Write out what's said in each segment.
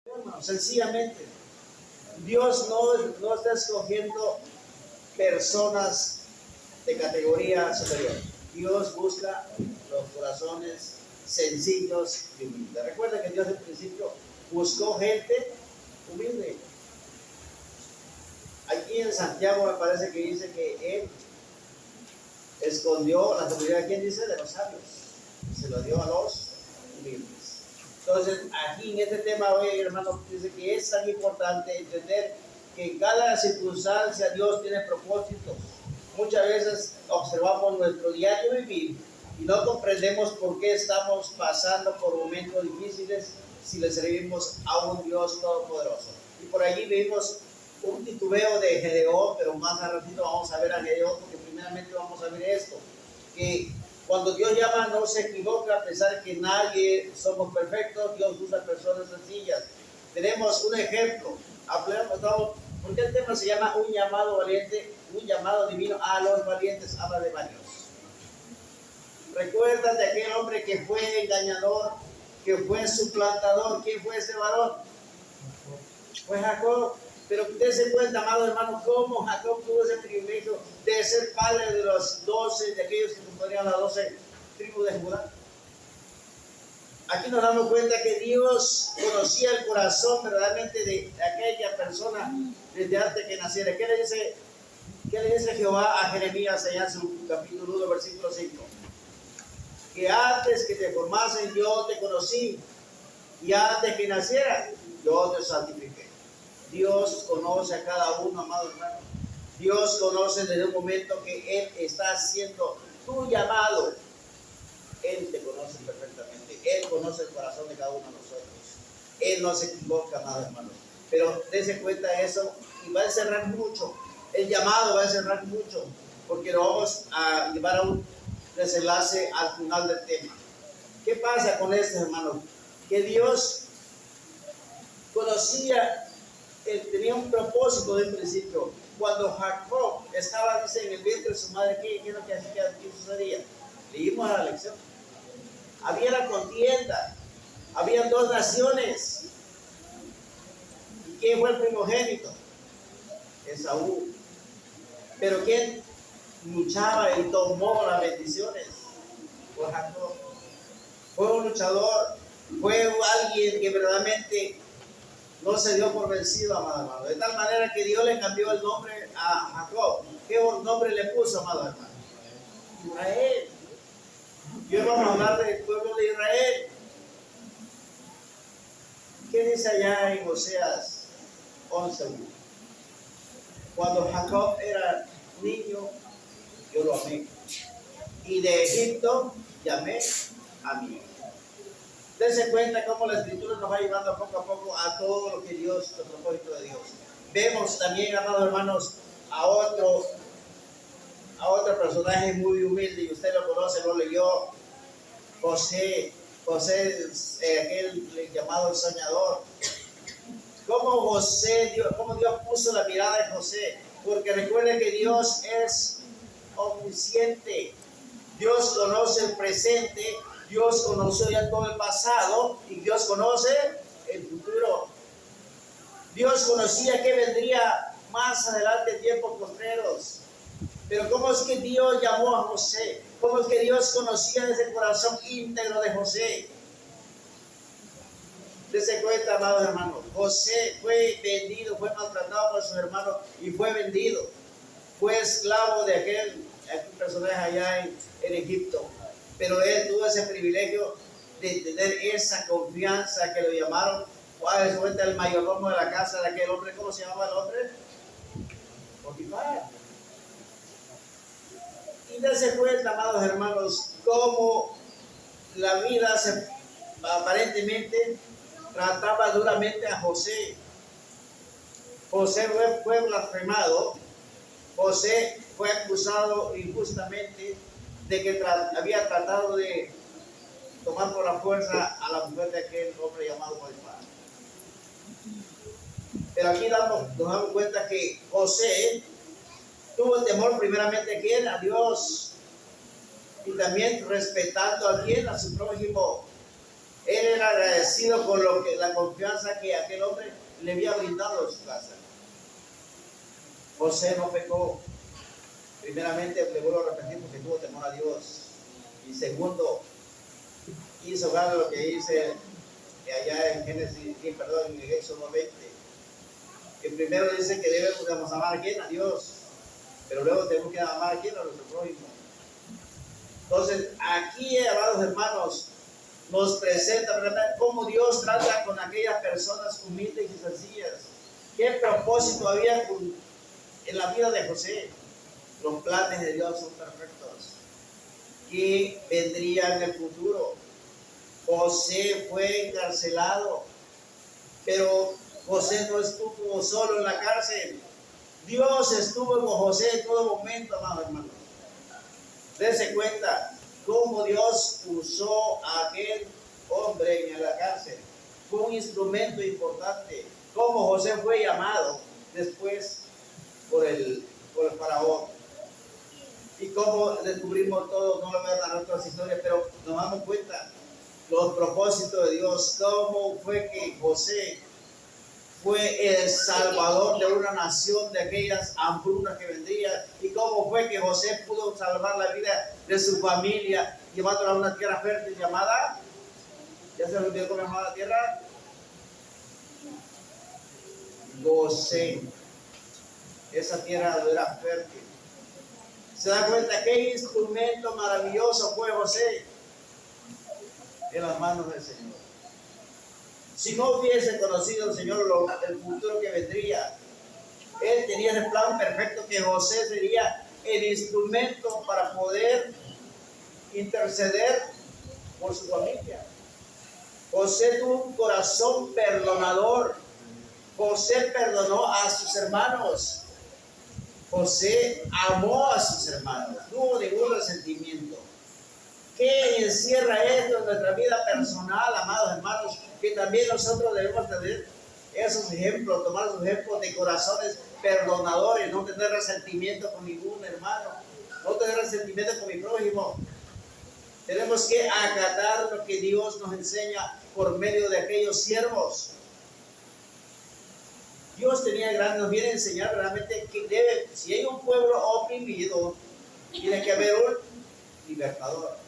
Hermano, sencillamente, Dios no está escogiendo personas de categoría superior. Dios busca los corazones sencillos y humildes. Recuerda que Dios al principio buscó gente humilde. Aquí en Santiago me parece que dice que Él escondió la sabiduría, ¿quién dice? De los sabios. Se lo dio a los humildes. Entonces, aquí en este tema hoy, hermano, dice que es tan importante entender que en cada circunstancia Dios tiene propósitos. Muchas veces observamos nuestro diario vivir y no comprendemos por qué estamos pasando por momentos difíciles si le servimos a un Dios todopoderoso. Y por allí vimos un titubeo de Gedeón, pero más a ratito vamos a ver a Gedeón, porque primeramente vamos a ver esto, que cuando Dios llama no se equivoca, a pesar de que nadie somos perfectos. Dios usa personas sencillas. Tenemos un ejemplo. ¿Por qué el tema se llama un llamado valiente, un llamado divino a los valientes? Habla de varios. ¿Recuerdas de aquel hombre que fue engañador, que fue suplantador? ¿Quién fue ese varón? Fue Jacob. Pero usted se cuenta, amado hermano, cómo Jacob tuvo ese privilegio de ser padre de los 12, de aquellos que componían las 12 tribus de Judá. Aquí nos damos cuenta que Dios conocía el corazón verdaderamente de aquella persona desde antes que naciera. ¿Qué le dice Jehová a Jeremías allá en su capítulo 1, versículo 5? Que antes que te formasen yo te conocí, y antes que naciera yo te santifiqué. Dios conoce a cada uno, amado hermano. Dios conoce desde un momento que Él está haciendo tu llamado. Él te conoce perfectamente. Él conoce el corazón de cada uno de nosotros. Él no se equivoca, amado hermano. Pero dése cuenta de eso y va a encerrar mucho. El llamado va a encerrar mucho, porque lo vamos a llevar a un desenlace al final del tema. ¿Qué pasa con esto, hermano? Que Dios conocía, tenía un propósito de un principio. Cuando Jacob estaba, dice, en el vientre de su madre, ¿qué es lo que hacía? ¿Qué sucedía? Leímos la lección. Había la contienda, habían dos naciones. ¿Y quién fue el primogénito? Esaú. Pero ¿quién luchaba y tomó las bendiciones? Fue Jacob. Fue un luchador, fue alguien que verdaderamente no se dio por vencido, amado hermano. De tal manera que Dios le cambió el nombre a Jacob. ¿Qué nombre le puso, amado hermano? Israel. Y hoy vamos a hablar del pueblo de Israel. ¿Qué dice allá en Oseas 11:1? Cuando Jacob era niño, yo lo amé. Y de Egipto llamé a mí. Dense cuenta cómo la escritura nos va llevando poco a poco a todo lo que Dios, el propósito de Dios. Vemos también, amados hermanos, a otro personaje muy humilde, y usted lo conoce, lo leyó, José, aquel llamado el soñador. ¿Cómo Dios puso la mirada en José? Porque recuerde que Dios es omnisciente. Dios conoce el presente, Dios conoció ya todo el pasado y Dios conoce el futuro. Dios conocía que vendría más adelante en tiempos postreros. Pero ¿cómo es que Dios llamó a José? ¿Cómo es que Dios conocía ese corazón íntegro de José? Dese cuenta, amados hermanos, José fue vendido, fue maltratado por sus hermanos y fue vendido. Fue esclavo de aquel personaje allá en Egipto. Pero él tuvo ese privilegio de tener esa confianza que lo llamaron. ¿Cuál es cuenta el mayordomo de la casa de aquel hombre? ¿Cómo se llamaba el hombre? Potifar. Y dense cuenta, amados hermanos, cómo la vida aparentemente trataba duramente a José. José fue blasfemado. José fue acusado injustamente de que había tratado de tomar por la fuerza a la mujer de aquel hombre llamado Potifar. Pero aquí nos damos cuenta que José tuvo el temor primeramente a Dios, y también respetando a su prójimo. Él era agradecido con la confianza que aquel hombre le había brindado en su casa. José no pecó. Primeramente, le vuelvo a repetir, porque tuvo temor a Dios. Y segundo, hizo ver lo que dice allá en en Éxodo 20. Que primero dice que debemos amar a quién, a Dios. Pero luego tenemos que amar a quién, a nuestro prójimo. Entonces, aquí, amados hermanos, nos presenta, ¿verdad?, cómo Dios trata con aquellas personas humildes y sencillas. ¿Qué propósito había en la vida de José? Los planes de Dios son perfectos. ¿Qué vendría en el futuro? José fue encarcelado, pero José no estuvo solo en la cárcel. Dios estuvo con José en todo momento, amados hermanos. Dense cuenta cómo Dios usó a aquel hombre en la cárcel. Fue un instrumento importante. Cómo José fue llamado después por el faraón. Y cómo descubrimos todo, no lo voy a dar otras historias, pero nos damos cuenta los propósitos de Dios. Cómo fue que José fue el salvador de una nación de aquellas hambrunas que vendrían, y cómo fue que José pudo salvar la vida de su familia llevándola a una tierra fértil llamada, ¿ya se olvidó cómo se llamaba la tierra? Gosén. Esa tierra era fértil. ¿Se da cuenta qué instrumento maravilloso fue José en las manos del Señor? Si no hubiese conocido el Señor el futuro que vendría, Él tenía el plan perfecto que José sería el instrumento para poder interceder por su familia. José tuvo un corazón perdonador. José perdonó a sus hermanos. José amó a sus hermanos. No hubo ningún resentimiento. ¿Qué encierra esto en nuestra vida personal, amados hermanos? Que también nosotros debemos tener esos ejemplos, tomar esos ejemplos de corazones perdonadores, no tener resentimiento con ningún hermano, no tener resentimiento con mi prójimo. Tenemos que acatar lo que Dios nos enseña por medio de aquellos siervos. Dios nos viene a enseñar realmente que si hay un pueblo oprimido, tiene que haber un libertador.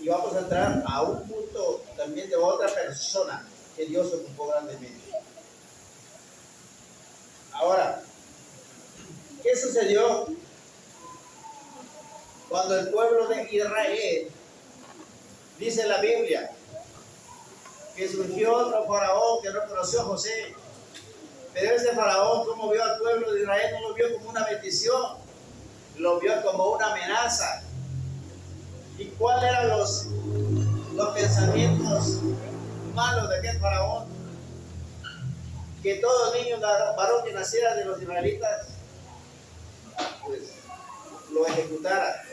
Y vamos a entrar a un punto también de otra persona que Dios ocupó grandemente. Ahora, ¿qué sucedió cuando el pueblo de Israel, dice la Biblia, que surgió otro faraón que no conoció a José? Pero ese faraón, como vio al pueblo de Israel, no lo vio como una bendición, lo vio como una amenaza. ¿Y cuáles eran los pensamientos malos de aquel faraón? Que todo niño varón que naciera de los israelitas, pues lo ejecutara.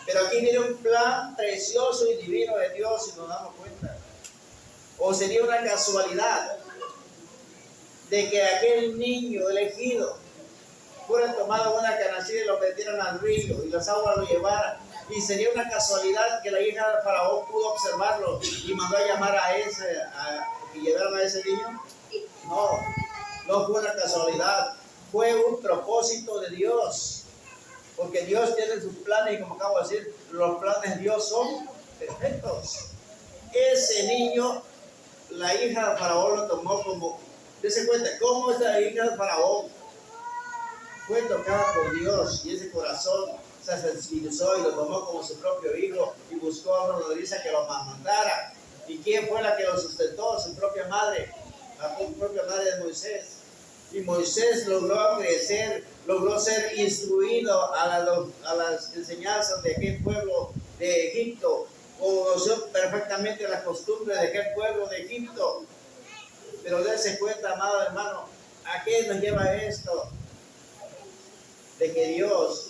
Pero aquí viene un plan precioso y divino de Dios, si nos damos cuenta. O sería una casualidad de que aquel niño elegido fuera tomado una canacilla y lo metieran al río y las aguas lo llevaran. Y sería una casualidad que la hija del faraón pudo observarlo y mandó a llamar que llevaran a ese niño. No fue una casualidad, fue un propósito de Dios. Porque Dios tiene sus planes y, como acabo de decir, los planes de Dios son perfectos. Ese niño, la hija del faraón lo tomó como, dése cuenta, cómo esta hija del faraón fue tocada por Dios y ese corazón se sensibilizó y lo tomó como su propio hijo y buscó a una nodriza que lo amamantara. ¿Y quién fue la que lo sustentó? Su propia madre, la propia madre de Moisés. Y Moisés logró crecer, logró ser instruido a las enseñanzas de aquel pueblo de Egipto, conoció perfectamente las costumbres de aquel pueblo de Egipto. Pero dése cuenta, amado hermano, ¿a qué nos lleva esto? De que Dios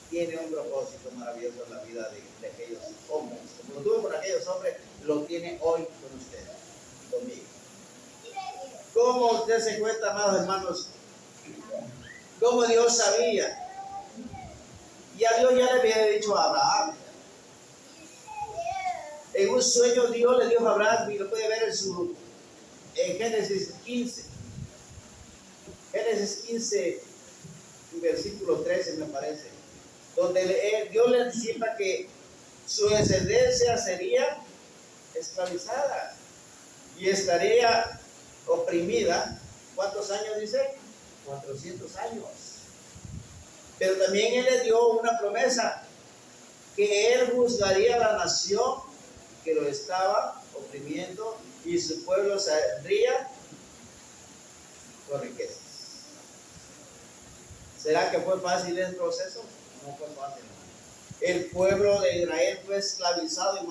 tiene un propósito maravilloso en la vida de aquellos hombres. Como lo tuvo con aquellos hombres, lo tiene hoy con usted y conmigo. ¿Cómo usted se cuenta, amados hermanos? ¿Cómo Dios sabía? Y a Dios ya le había dicho a Abraham En un sueño Dios le dijo a Abraham, y lo puede ver en Génesis 15. Génesis 15, versículo 13 me parece, donde Dios le anticipa que su descendencia sería esclavizada y estaría oprimida. ¿Cuántos años dice? 400 años. Pero también Él le dio una promesa, que Él juzgaría a la nación que lo estaba oprimiendo y su pueblo saldría con riquezas. ¿Será que fue fácil el proceso? No fue fácil. El pueblo de Israel fue esclavizado y